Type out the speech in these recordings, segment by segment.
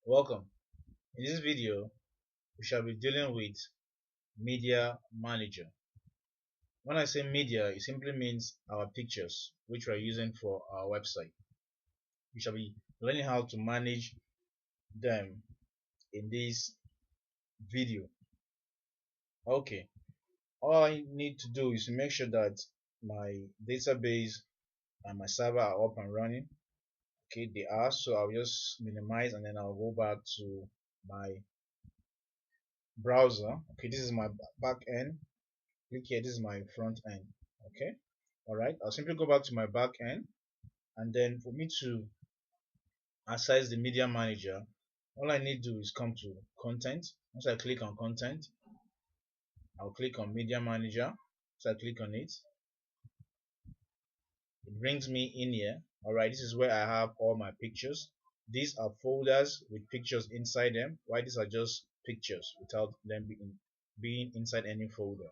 Welcome. In this video, we shall be dealing with Media Manager. When I say media, it simply means our pictures, which we are using for our website. We shall be learning how to manage them in this video. Okay, all I need to do is to make sure that my database and my server are up and running. Okay, they are, so I'll just minimize and then I'll go back to my browser. Okay, this is my back end. Click here, this is my front end. Okay, all right, I'll simply go back to my back end, and then for me to access the media manager, all I need to do is come to content. Once I click on content, I'll click on media manager. So I click on it, it brings me in here. All right, this is where I have all my pictures. These are folders with pictures inside them, while these are just pictures without them being inside any folder.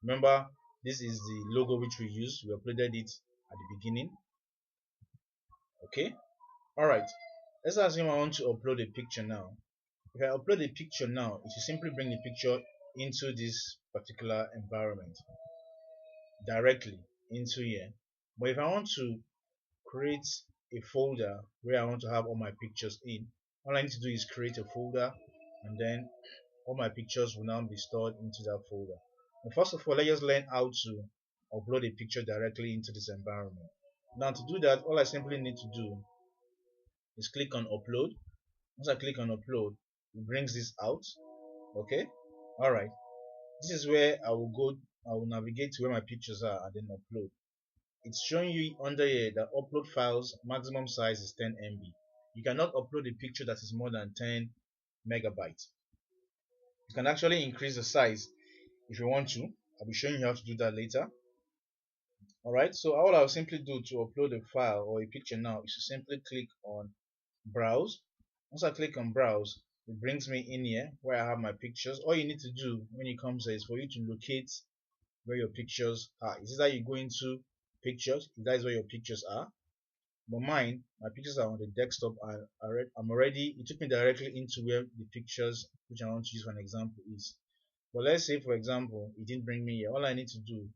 Remember, this is the logo which we used. We uploaded it at the beginning. Okay, all right, let's assume I want to upload a picture now. If I upload a picture now, it will simply bring the picture into this particular environment directly into here. But if I want to create a folder where I want to have all my pictures in, all I need to do is create a folder, and then all my pictures will now be stored into that folder. And first of all, let's just learn how to upload a picture directly into this environment. Now to do that, all I simply need to do is click on upload. Once I click on upload, it brings this out. Okay, all right, this is where I will navigate to where my pictures are and then upload. It's showing you under here that upload files maximum size is 10 MB. You cannot upload a picture that is more than 10 megabytes. You can actually increase the size if you want to. I'll be showing you how to do that later. Alright, so all I'll simply do to upload a file or a picture now is to simply click on browse. Once I click on browse, it brings me in here where I have my pictures. All you need to do when it comes here is for you to locate where your pictures are. Is it that you go into pictures, if that is where your pictures are? But mine, my pictures are on the desktop. I'm already, it took me directly into where the pictures which I want to use for an example is. But let's say for example it didn't bring me here. All I need to do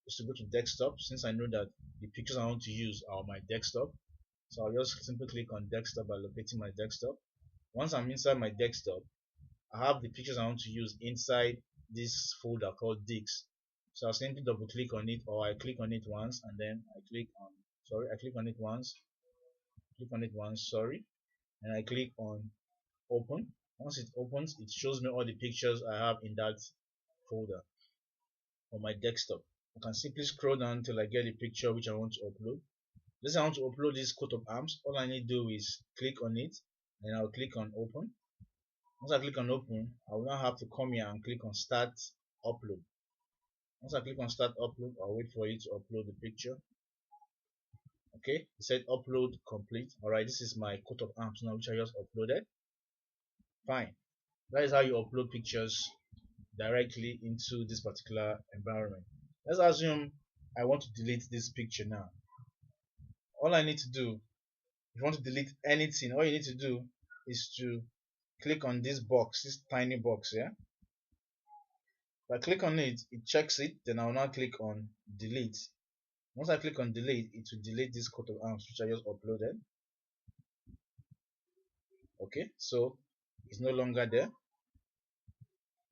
is to go to desktop, since I know that the pictures I want to use are on my desktop. So I'll just simply click on desktop by locating my desktop. Once I'm inside my desktop, I have the pictures I want to use inside this folder called digs. So I'll simply double click on it, or I click on it once and then I click on sorry, and I click on open. Once it opens, it shows me all the pictures I have in that folder on my desktop. I can simply scroll down until I get the picture which I want to upload. This I want to upload this coat of arms. All I need to do is click on it, and I'll click on open. Once I click on open, I will now have to come here and click on start upload. Once I click on start upload, I'll wait for it to upload the picture. Okay, it said upload complete. Alright, this is my coat of arms now which I just uploaded. Fine. That is how you upload pictures directly into this particular environment. Let's assume I want to delete this picture now. All I need to do, if you want to delete anything, all you need to do is to click on this box, this tiny box here. If I click on it, it checks it, then I will now click on delete. Once I click on delete, it will delete this coat of arms which I just uploaded. Okay, so it's no longer there.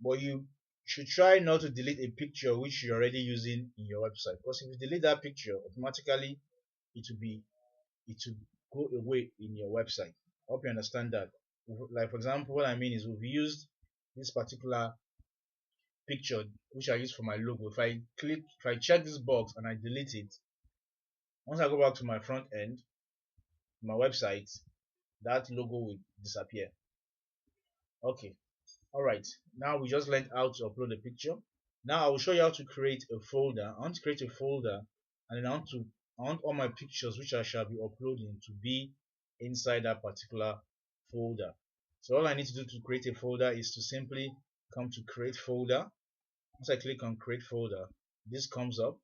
But you should try not to delete a picture which you're already using in your website, because if you delete that picture, automatically it will go away in your website. I hope you understand that. Like for example, what I mean is we've used this particular picture which I use for my logo. If I check this box and I delete it, once I go back to my front end, my website, that logo will disappear. Okay, all right, now we just learned how to upload a picture. Now I will show you how to create a folder. I want to create a folder, and then I want all my pictures which I shall be uploading to be inside that particular folder. So all I need to do to create a folder is to simply come to create folder. Once I click on create folder, this comes up.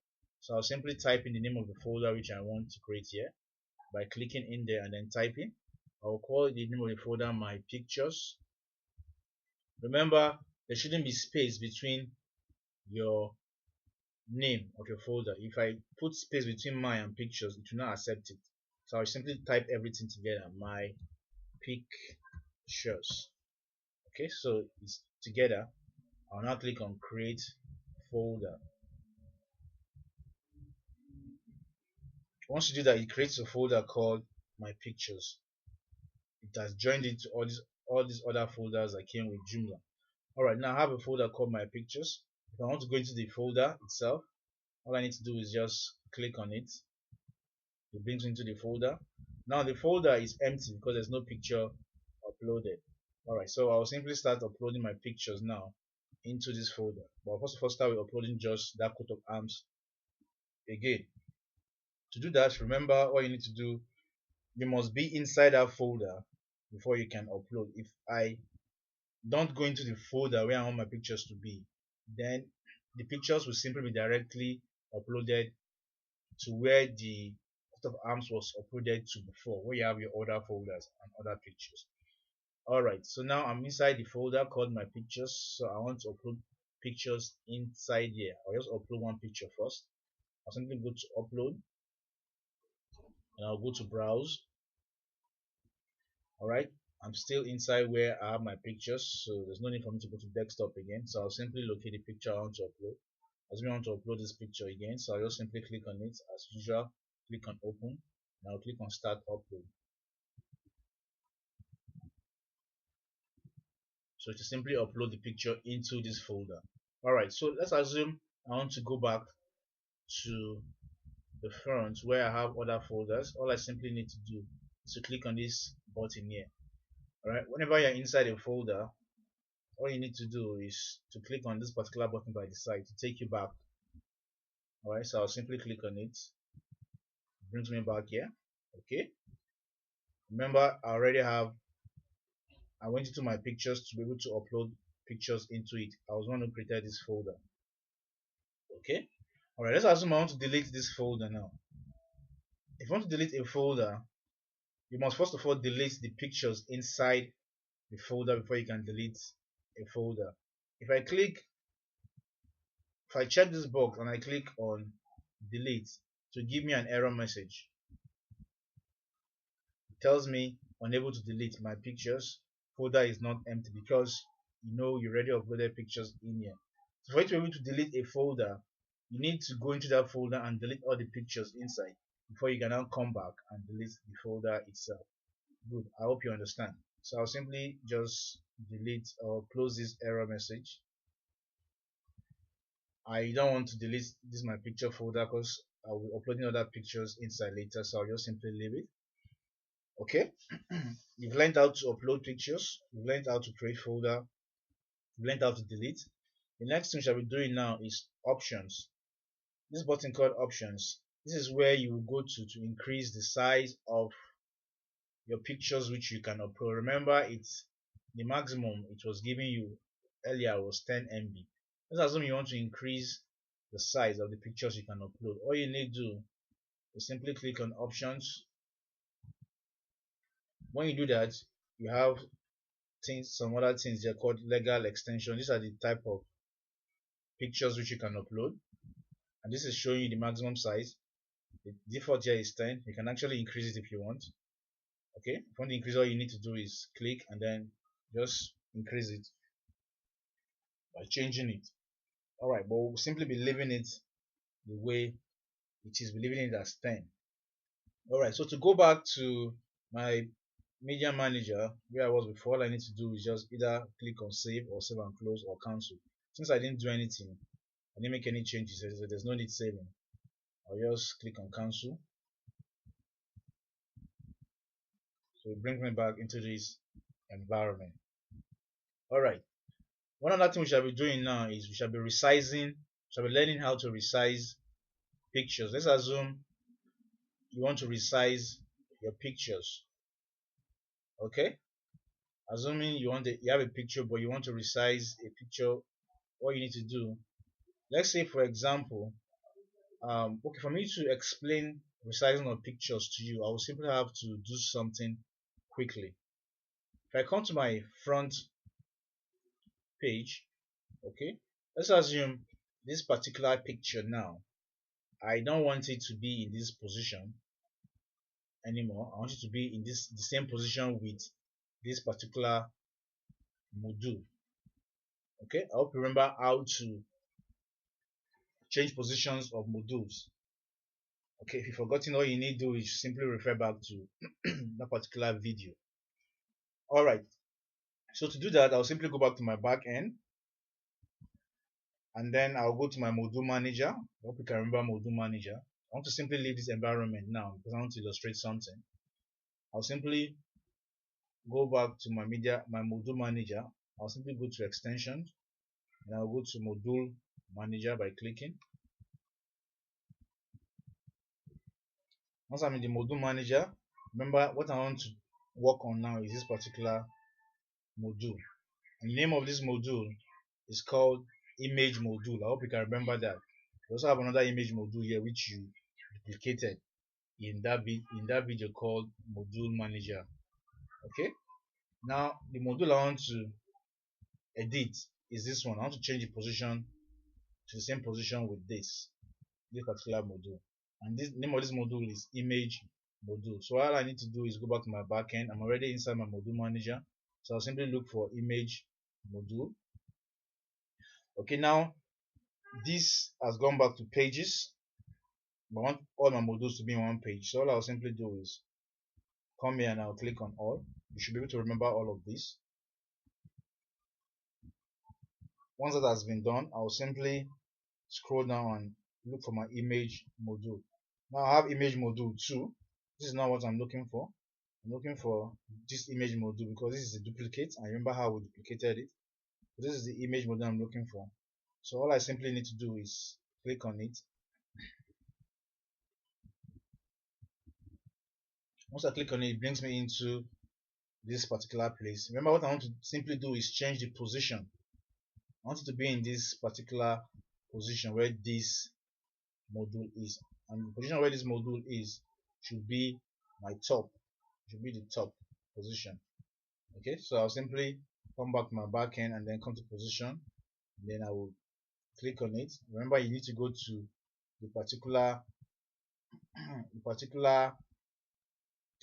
So I'll simply type in the name of the folder which I want to create here by clicking in there and then typing. I'll call the name of the folder my pictures. Remember, there shouldn't be space between your name of your folder. If I put space between my and pictures, it will not accept it. So I'll simply type everything together, my pictures. Okay, so it's together. I'll now click on create folder. Once you do that, it creates a folder called my pictures. It has joined into all these other folders that came with Joomla. Alright, now I have a folder called my pictures. If I want to go into the folder itself, all I need to do is just click on it. It brings me into the folder. Now the folder is empty because there's no picture uploaded. Alright, so I'll simply start uploading my pictures now into this folder. But first of all, start with uploading just that coat of arms again. To do that, remember what you need to do. You must be inside that folder before you can upload. If I don't go into the folder where I want my pictures to be, then the pictures will simply be directly uploaded to where the coat of arms was uploaded to before, where you have your other folders and other pictures. Alright, so now I'm inside the folder called my pictures. So I want to upload pictures inside here. I'll just upload one picture first. I'll simply go to upload and I'll go to browse. Alright, I'm still inside where I have my pictures, so there's no need for me to go to desktop again. So I'll simply locate the picture I want to upload. As we want to upload this picture again, so I'll just simply click on it as usual, click on open, and I'll click on start upload. So to simply upload the picture into this folder. Alright, so let's assume I want to go back to the front where I have other folders. All I simply need to do is to click on this button here. Alright, whenever you're inside a folder, all you need to do is to click on this particular button by the side to take you back. Alright, so I'll simply click on it. It brings me back here. Okay. Remember, I went into my pictures to be able to upload pictures into it. I was one who created this folder. Okay. Alright, let's assume I want to delete this folder now. If you want to delete a folder, you must first of all delete the pictures inside the folder before you can delete a folder. If I check this box and I click on delete, to give me an error message. It tells me unable to delete my pictures. Folder is not empty because you already uploaded pictures in here. So for you to be able to delete a folder, you need to go into that folder and delete all the pictures inside before you can now come back and delete the folder itself. Good, I hope you understand. So I'll simply just delete or close this error message. I don't want to delete this my picture folder because I will be uploading other pictures inside later, so I'll just simply leave it. Okay. You've learned how to upload pictures, you've learned how to create folder, you've learned how to delete. The next thing we shall be doing now is options. This button called options, this is where you will go to increase the size of your pictures which you can upload. Remember, it's the maximum it was giving you earlier was 10 MB. Let's assume you want to increase the size of the pictures you can upload. All you need to do is simply click on options. When you do that, you have some other things they're called legal extension. These are the type of pictures which you can upload, and this is showing you the maximum size. The default here is 10. You can actually increase it if you want. Okay, if you want to increase, all you need to do is click and then just increase it by changing it. Alright, but we'll simply be leaving it the way it is, leaving it as 10. Alright, so to go back to my media manager where I was before, all I need to do is just either click on save or save and close or cancel. Since I didn't do anything, I didn't make any changes, so there's no need saving. I'll just click on cancel. So it brings me back into this environment. Alright, one other thing we shall be doing now is we shall be learning how to resize pictures. Let's assume you want to resize your pictures. Okay, assuming you have a picture but you want to resize a picture, what you need to do, let's say for example, for me to explain resizing of pictures to you, I will simply have to do something quickly. If I come to my front page, okay, let's assume this particular picture now, I don't want it to be in this position anymore. I want it to be in the same position with this particular module. Okay, I hope you remember how to change positions of modules. Okay, if you've forgotten, all you need to do is simply refer back to that particular video. Alright, so to do that, I'll simply go back to my back end, and then I'll go to my module manager. I hope you can remember module manager. I want to simply leave this environment now because I want to illustrate something. I'll simply go back to my module manager. I'll simply go to extensions, and I'll go to module manager by clicking. Once I'm in the module manager, remember what I want to work on now is this particular module, and the name of this module is called image module. I hope you can remember that. We also have another image module here which you duplicated in that video called module manager. Okay, now the module I want to edit is this one. I want to change the position to the same position with this particular module, and this name of this module is image module. So all I need to do is go back to my backend. I'm already inside my module manager, so I'll simply look for image module. Okay, now this has gone back to pages, but I want all my modules to be in one page. So all I'll simply do is come here and I'll click on all. You should be able to remember all of this. Once that has been done, I'll simply scroll down and look for my image module. Now I have image module 2. This is not what I'm looking for. I'm looking for this image module because this is a duplicate. I remember how we duplicated it. So this is the image module I'm looking for. So all I simply need to do is click on it. Once I click on it, it brings me into this particular place. Remember, what I want to simply do is change the position. I want it to be in this particular position where this module is, and the position where this module is should be my top, should be the top position. Okay, so I'll simply come back to my back end and then come to position, and then I will click on it. Remember, you need to go to the particular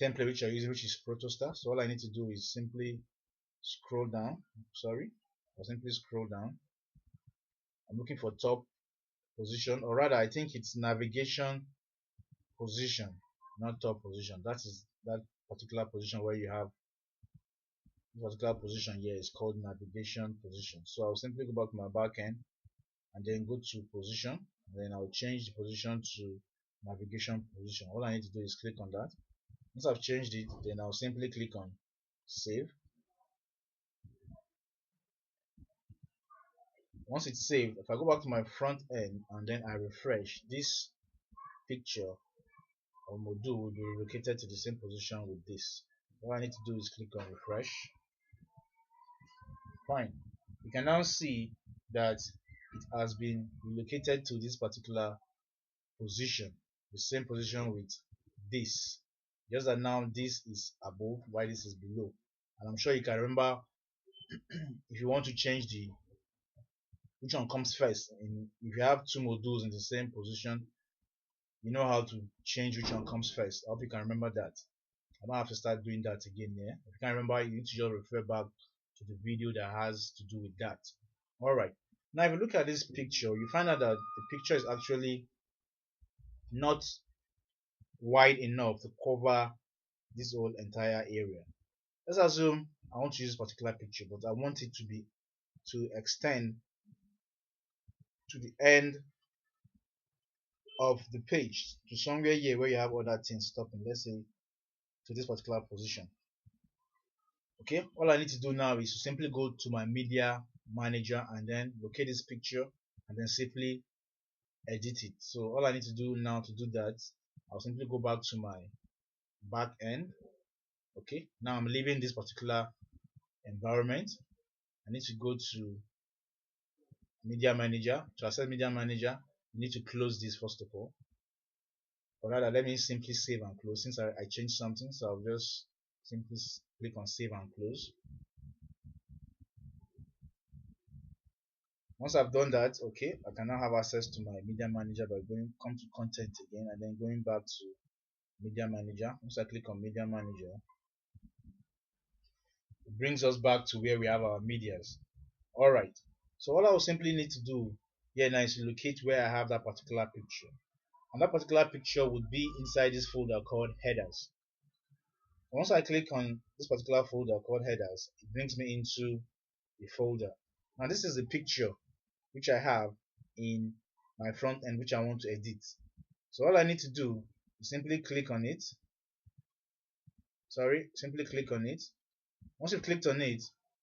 template which you're using, which is Protostar. So all I need to do is simply scroll down. I'll simply scroll down. I'm looking for top position, or rather I think it's navigation position, not top position. That is that particular position where you have this particular position here is called navigation position. So I'll simply go back to my back end and then go to position, and then I'll change the position to navigation position. All I need to do is click on that. Once I've changed it, then I'll simply click on save. Once it's saved, if I go back to my front end and then I refresh, this picture or module will be relocated to the same position with this. All I need to do is click on refresh. Fine. You can now see that it has been relocated to this particular position, the same position with this, just that now this is above while this is below. And I'm sure you can remember if you want to change which one comes first, if you have two modules in the same position, you know how to change which one comes first. I hope you can remember that. I don't have to start doing that again here. If you can't remember, you need to just refer back to the video that has to do with that. Alright, now if you look at this picture, you find out that the picture is actually not wide enough to cover this whole entire area. Let's assume I want to use this particular picture, but I want it to extend to the end of the page, to somewhere here where you have other things stopping, let's say to this particular position. Okay, all I need to do now is to simply go to my media manager and then locate this picture and then simply edit it. So all I need to do now to do that, I'll simply go back to my back end. Okay, now I'm leaving this particular environment. I need to go to media manager. To access media manager, you need to close this first of all, or rather let me simply save and close since I changed something. So I'll just simply Click on save and close. Once I've done that, okay, I can now have access to my media manager by come to content again and then going back to media manager. Once I click on media manager, it brings us back to where we have our medias. Alright, so all I will simply need to do here now is locate where I have that particular picture. And that particular picture would be inside this folder called headers. Once I click on this particular folder called headers, it brings me into the folder. Now this is the picture which I have in my front end which I want to edit. So all I need to do is simply click on it. Simply click on it. Once you've clicked on it,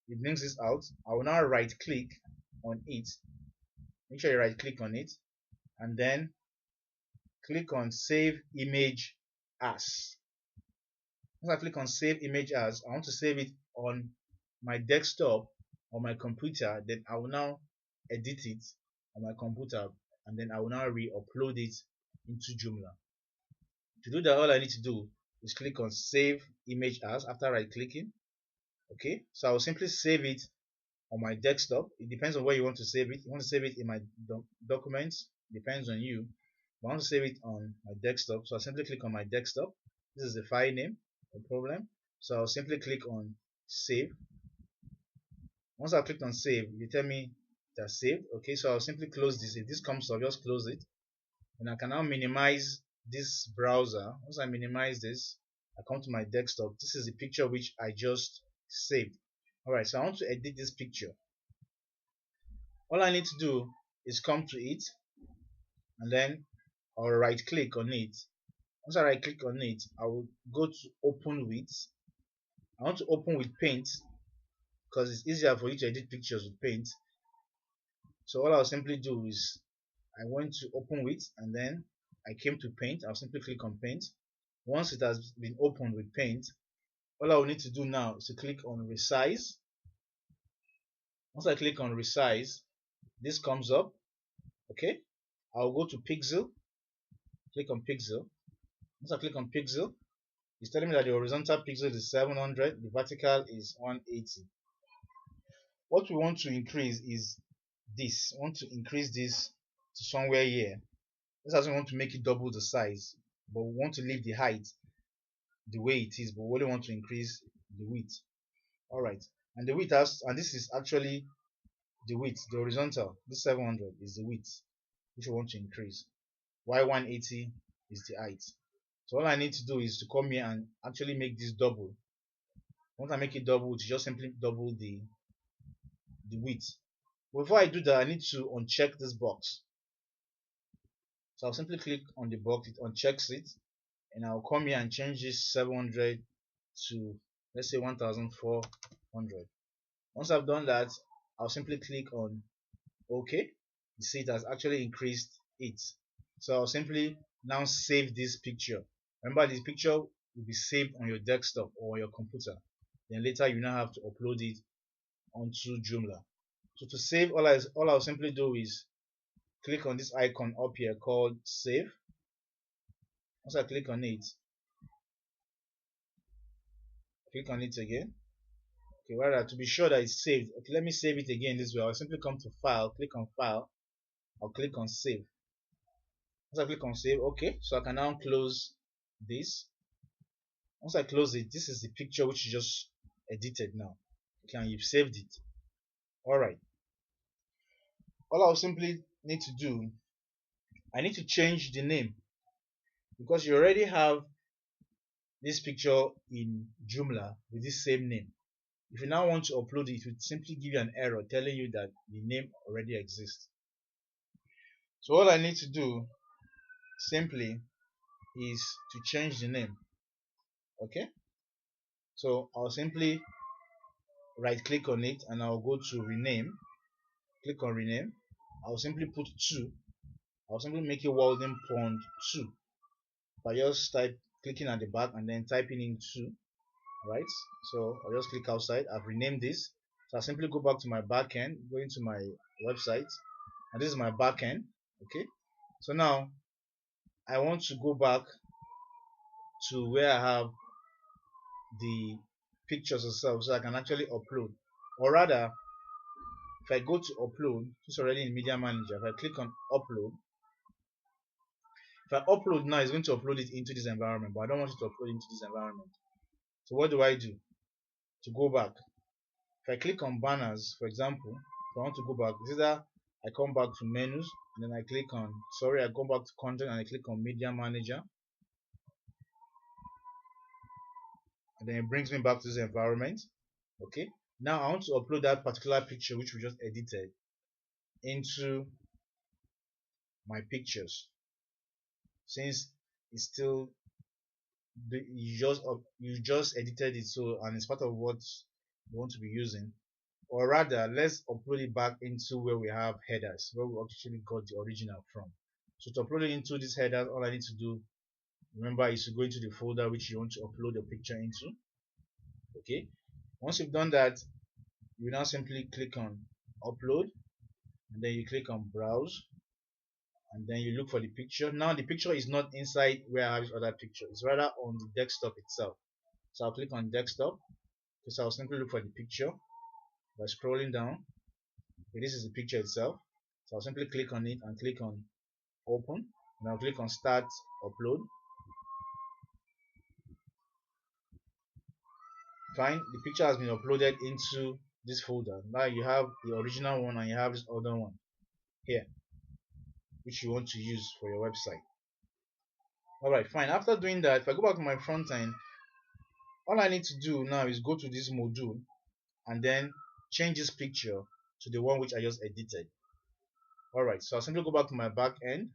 it brings this out. I will now right click on it. Make sure you right click on it and then click on save image as. Once I click on save image as, I want to save it on my desktop or my computer, then I will now edit it on my computer and then I will now re-upload it into Joomla. To do that, all I need to do is click on save image as after right clicking. Okay, so I will simply save it on my desktop. It depends on where you want to save it. You want to save it in my documents, depends on you. I want to save it on my desktop, so I'll simply click on my desktop. This is the file name, no problem. So I'll simply click on save. Once I've clicked on save, you tell me that's saved. Okay, so I'll simply close this. If this comes up, just close it. And I can now minimize this browser. Once I minimize this, I come to my desktop. This is the picture which I just saved. Alright, so I want to edit this picture. All I need to do is come to it and then I'll right click on it. Once I right click on it, I will go to open with. I want to open with paint because it's easier for you to edit pictures with paint. So all I'll simply do is I went to open with and then I came to paint. I'll simply click on paint. Once it has been opened with paint, all I will need to do now is to click on resize. Once I click on resize, this comes up. Okay, I'll go to pixel, click on pixel. Once I click on pixel, it's telling me that the horizontal pixel is 700, the vertical is 180. What we want to increase is this. We want to increase this to somewhere here. This doesn't want to make it double the size, but we want to leave the height the way it is, but we only want to increase the width. Alright, and the width has, and this is actually the width, the horizontal. This 700 is the width which we want to increase, while 180 is the height. So all I need to do is to come here and actually make this double. Once I make it double, to just simply double the width. Before I do that, I need to uncheck this box. So I'll simply click on the box, it unchecks it, and I'll come here and change this 700 to, let's say, 1400. Once I've done that, I'll simply click on OK. You see it has actually increased it. So I'll simply now save this picture. Remember, this picture will be saved on your desktop or your computer. Then later you now have to upload it onto Joomla. So to save, all I'll simply do is click on this icon up here called save. Once I click on it again. Okay, rather to be sure that it's saved. Okay, let me save it again this way. I'll simply come to file, click on file, I'll click on save. Once I click on save, okay, so I can now close this. Once I close it, this is the picture which you just edited now. Okay, and you've saved it. Alright. All I'll simply need to do, I need to change the name because you already have this picture in Joomla with this same name. If you now want to upload it, it would simply give you an error telling you that the name already exists. So all I need to do simply is to change the name. Okay, so I'll simply right click on it and I'll go to rename. Click on rename. I'll simply put 2. I'll simply make it Walden Pond 2 by just clicking at the back and then typing in 2. Right, so I'll just click outside. I've renamed this, so I'll simply go back to my backend, go into my website, and this is my backend. Okay, so now I want to go back to where I have the pictures itself so I can actually upload. Or rather, if I go to upload, it's already in Media Manager. If I click on upload, if I upload now, it's going to upload it into this environment, but I don't want it to upload into this environment. So what do I do to go back? If I click on banners, for example, if I want to go back, it's either I come back to menus and then I click on, I come back to content and I click on Media Manager, and then it brings me back to this environment. Okay, now I want to upload that particular picture which we just edited into my pictures, since it's still you just edited it, so, and it's part of what you want to be using. Or rather, let's upload it back into where we have headers, where we actually got the original from. So to upload it into this header, all I need to do, remember, is to go into the folder which you want to upload your picture into. Okay, once you've done that, you now simply click on upload, and then you click on browse, and then you look for the picture. Now the picture is not inside where I have this other picture, it's rather on the desktop itself. So I'll click on desktop, because I'll simply look for the picture by scrolling down. Okay, this is the picture itself, so I'll simply click on it and click on open, and I'll click on start upload. Fine, the picture has been uploaded into this folder. Now you have the original one and you have this other one here which you want to use for your website. Alright, fine. After doing that, if I go back to my front end, all I need to do now is go to this module and then change this picture to the one which I just edited. Alright, so I'll simply go back to my back end.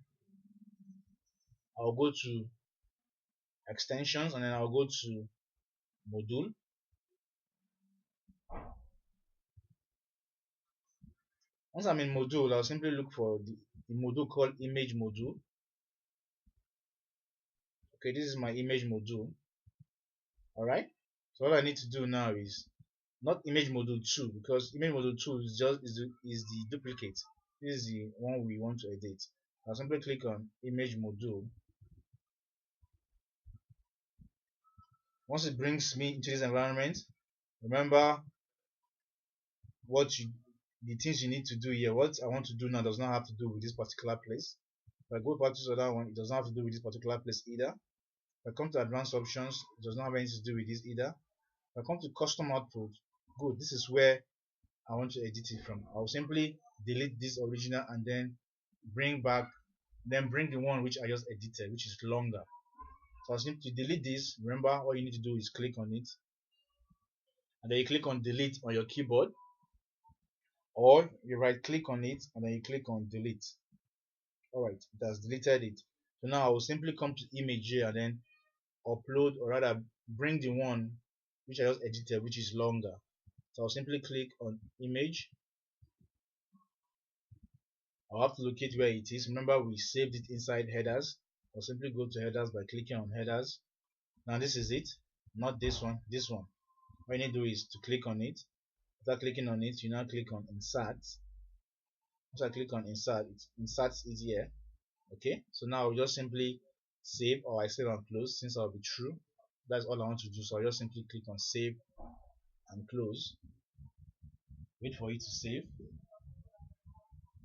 I'll go to extensions and then I'll go to module. Once I'm in module, I'll simply look for the module called image module. Okay, this is my image module. Alright, so all I need to do now is not image module 2, because image module 2 is the duplicate. This is the one we want to edit. I'll simply click on image module. Once it brings me into this environment, remember the things you need to do here. What I want to do now does not have to do with this particular place. If I go back to this other one, it does not have to do with this particular place either. If I come to advanced options, it does not have anything to do with this either. If I come to custom output, good, this is where I want to edit it from. I'll simply delete this original and then bring the one which I just edited, which is longer. So I'll simply delete this. Remember, all you need to do is click on it, and then you click on delete on your keyboard, or you right click on it and then you click on delete. Alright, it has deleted it. So now I will simply come to image here and then upload, or rather bring the one which I just edited, which is longer. So I'll simply click on image. I'll have to locate where it is. Remember, we saved it inside headers. I'll simply go to headers by clicking on headers. Now this is it, not this one, this one. What you need to do is to click on it. After clicking on it, you now click on insert. Once I click on insert, it inserts it here. Okay, so now I'll just simply save, or I save and close, since I'll be true. That's all I want to do. So I'll just simply click on save and close. Wait for it to save.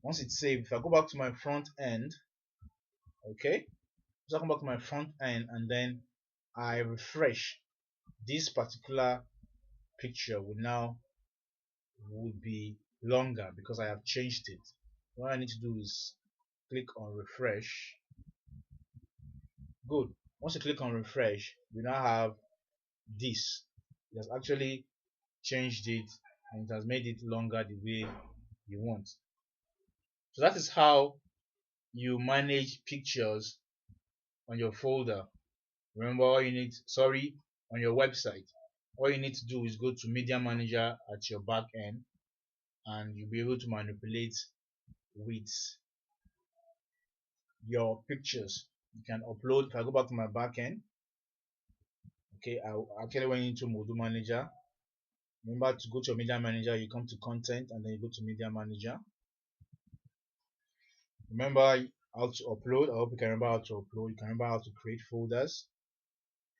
Once it's saved, if I go back to my front end, okay, so I come back to my front end and then I refresh, this particular picture would be longer because I have changed it. What I need to do is click on refresh. Good. Once you click on refresh, you now have this. It has actually changed it and it has made it longer the way you want. So that is how you manage pictures on your folder. Remember, all you need, on your website, all you need to do is go to Media Manager at your back end and you'll be able to manipulate with your pictures. You can upload. If I go back to my back end, okay, I actually went into Module Manager. Remember to go to your Media Manager, you come to content and then you go to Media Manager. Remember how to upload. I hope you can remember how to upload. You can remember how to create folders.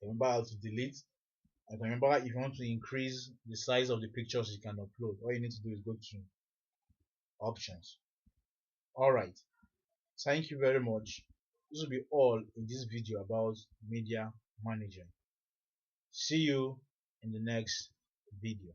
Remember how to delete And remember, if you want to increase the size of the pictures you can upload, all you need to do is go to options. Alright, thank you very much. This will be all in this video about media manager. See you in the next video.